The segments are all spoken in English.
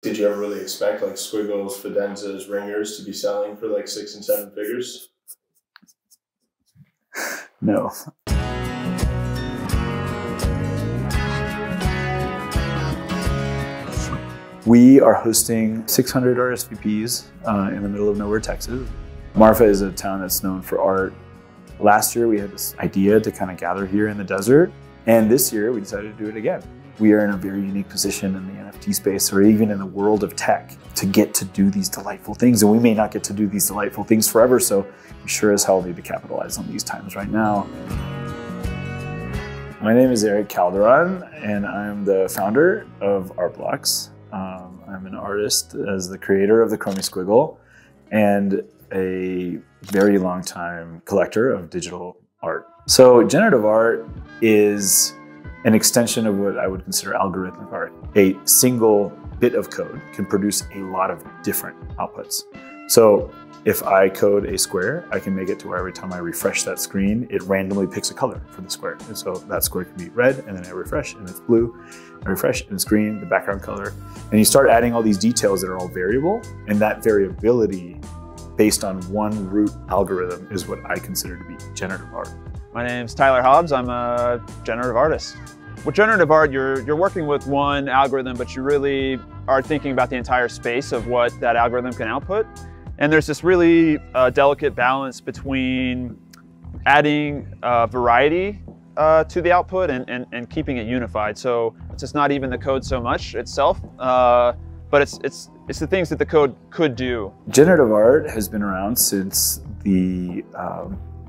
Did you ever really expect like Squiggles, Fidenzas, Ringers to be selling for like 6 and 7 figures? No. We are hosting 600 RSVPs in the middle of nowhere, Texas. Marfa is a town that's known for art. Last year we had this idea to kind of gather here in the desert, and this year we decided to do it again. We are in a very unique position in the NFT space, or even in the world of tech, to get to do these delightful things, and we may not get to do these delightful things forever, so we sure as hell need to capitalize on these times right now. My name is Erick Calderon, and I'm the founder of Artblocks. I'm an artist as the creator of the Chromie Squiggle and a very long time collector of digital art. So generative art is an extension of what I would consider algorithmic art. A single bit of code can produce a lot of different outputs. So if I code a square, I can make it to where every time I refresh that screen, it randomly picks a color for the square. And so that square can be red, and then I refresh and it's blue. I refresh and it's green, the background color. And you start adding all these details that are all variable, and that variability based on one root algorithm is what I consider to be generative art. My name's Tyler Hobbs. I'm a generative artist. With generative art, you're working with one algorithm, but you really are thinking about the entire space of what that algorithm can output. And there's this really delicate balance between adding variety to the output and keeping it unified. So it's just not even the code so much itself, but it's the things that the code could do. Generative art has been around since the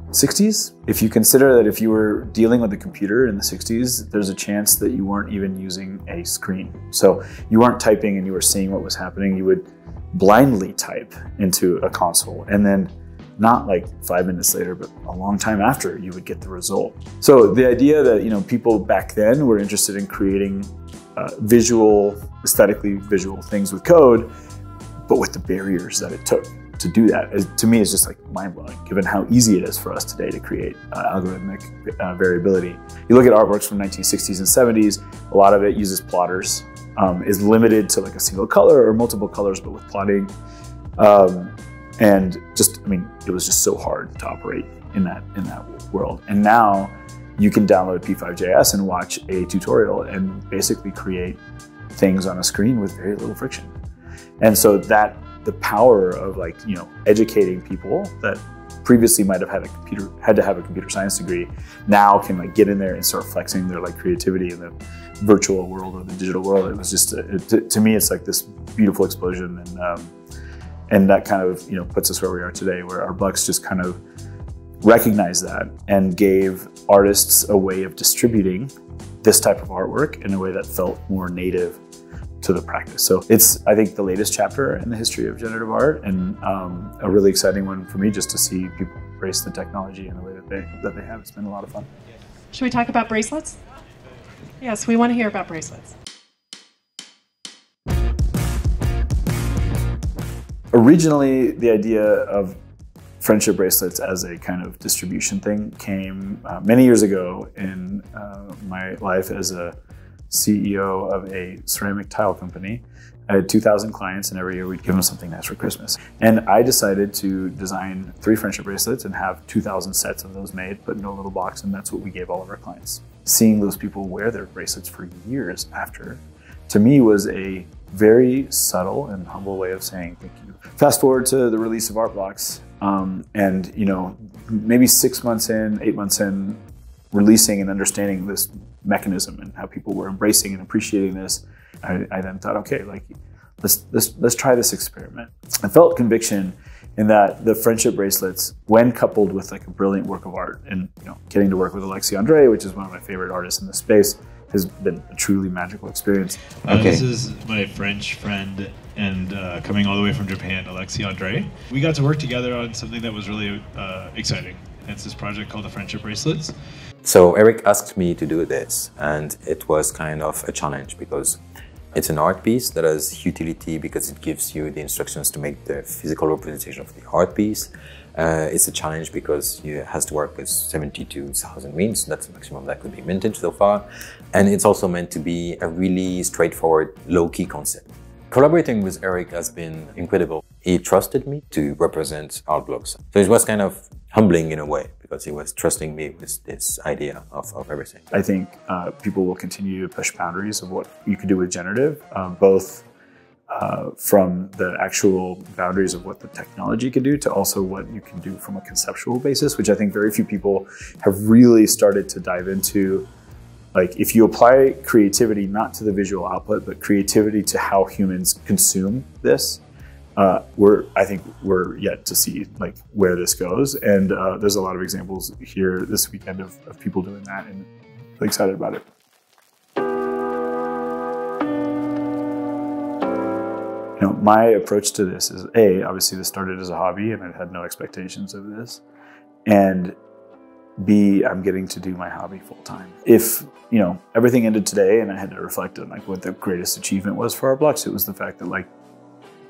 60s. If you consider that if you were dealing with a computer in the 60s, there's a chance that you weren't even using a screen. So you weren't typing and you were seeing what was happening. You would blindly type into a console, and then not like 5 minutes later, but a long time after, you would get the result. So the idea that people back then were interested in creating aesthetically visual things with code, but with the barriers that it took to do that, to me is just like mind-blowing, given how easy it is for us today to create algorithmic variability. You look at artworks from 1960s and 70s, a lot of it uses plotters, is limited to like a single color or multiple colors, but with plotting. And just, it was just so hard to operate in that world. And now you can download P5.js and watch a tutorial and basically create things on a screen with very little friction. And so that the power of educating people that previously might have had to have a computer science degree, now can get in there and start flexing their creativity in the virtual world or the digital world. It was just to me, it's like this beautiful explosion, and that kind of puts us where we are today, where our Bucks just kind of recognized that and gave artists a way of distributing this type of artwork in a way that felt more native to the practice. So it's, I think, the latest chapter in the history of generative art, and a really exciting one for me just to see people embrace the technology in the way that they have. It's been a lot of fun. Should we talk about bracelets? Yes, we want to hear about bracelets. Originally, the idea of friendship bracelets as a kind of distribution thing came many years ago in my life as a CEO of a ceramic tile company. I had 2,000 clients, and every year we'd give them something nice for Christmas. And I decided to design 3 friendship bracelets and have 2,000 sets of those made, put in a little box, and that's what we gave all of our clients. Seeing those people wear their bracelets for years after, to me, was a very subtle and humble way of saying thank you. Fast forward to the release of Artblocks, and maybe 6 months in, 8 months in, releasing and understanding this mechanism and how people were embracing and appreciating this, I then thought, okay, let's try this experiment. I felt conviction in that the friendship bracelets, when coupled with a brilliant work of art, and getting to work with Alexis André, which is one of my favorite artists in the space, has been a truly magical experience. This is my French friend, and coming all the way from Japan, Alexis André. We got to work together on something that was really exciting. It's this project called the Friendship Bracelets. So Erick asked me to do this, and it was kind of a challenge because it's an art piece that has utility because it gives you the instructions to make the physical representation of the art piece. It's a challenge because it has to work with 72,000 means. That's the maximum that could be minted so far. And it's also meant to be a really straightforward, low-key concept. Collaborating with Erick has been incredible. He trusted me to represent art blocks. So it was kind of humbling in a way, because he was trusting me with this idea of everything. I think people will continue to push boundaries of what you can do with generative, both from the actual boundaries of what the technology can do to also what you can do from a conceptual basis, which I think very few people have really started to dive into. Like, if you apply creativity not to the visual output, but creativity to how humans consume this, I think we're yet to see like where this goes. And there's a lot of examples here this weekend of people doing that, and I'm excited about it. You know, my approach to this is obviously this started as a hobby and I had no expectations of this. And B, I'm getting to do my hobby full time. If, you know, everything ended today and I had to reflect on like what the greatest achievement was for Art Blocks, it was the fact that like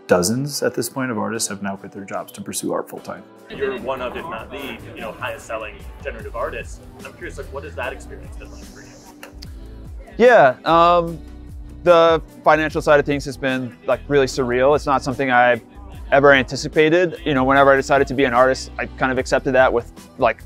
dozens at this point of artists have now quit their jobs to pursue art full time. You're one of, if not the, highest selling generative artists. I'm curious, like, what has that experience been like for you? Yeah, the financial side of things has been like really surreal. It's not something I've ever anticipated. You know, whenever I decided to be an artist, I kind of accepted that with like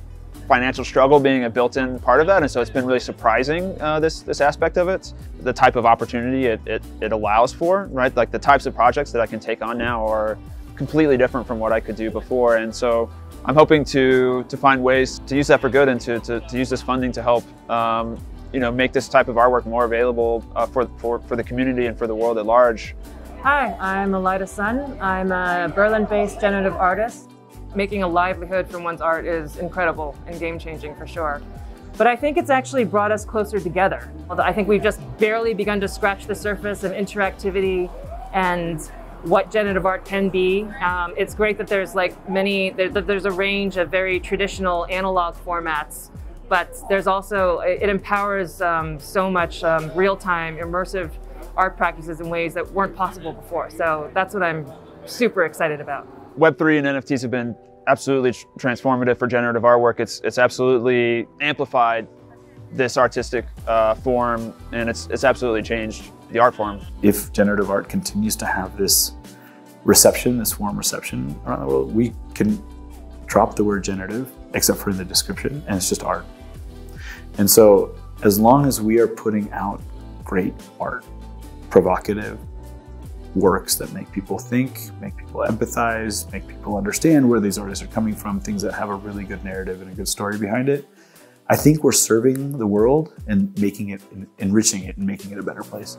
financial struggle being a built-in part of that, and so it's been really surprising, this aspect of it, the type of opportunity it allows for, right? Like the types of projects that I can take on now are completely different from what I could do before, and so I'm hoping to find ways to use that for good and to use this funding to help make this type of artwork more available for the community and for the world at large. Hi, I'm Alida Sun. I'm a Berlin-based generative artist. Making a livelihood from one's art is incredible and game-changing for sure. But I think it's actually brought us closer together. I think we've just barely begun to scratch the surface of interactivity and what generative art can be. It's great that there's there's a range of very traditional analog formats, but there's also, it empowers so much real-time, immersive art practices in ways that weren't possible before. So that's what I'm super excited about. Web3 and NFTs have been absolutely transformative for generative artwork. It's absolutely amplified this artistic form, and it's absolutely changed the art form. If generative art continues to have this reception, this warm reception around the world, we can drop the word generative, except for in the description, and it's just art. And so as long as we are putting out great art, provocative works that make people think, make people empathize, make people understand where these artists are coming from, things that have a really good narrative and a good story behind it, I think we're serving the world and making it, enriching it and making it a better place.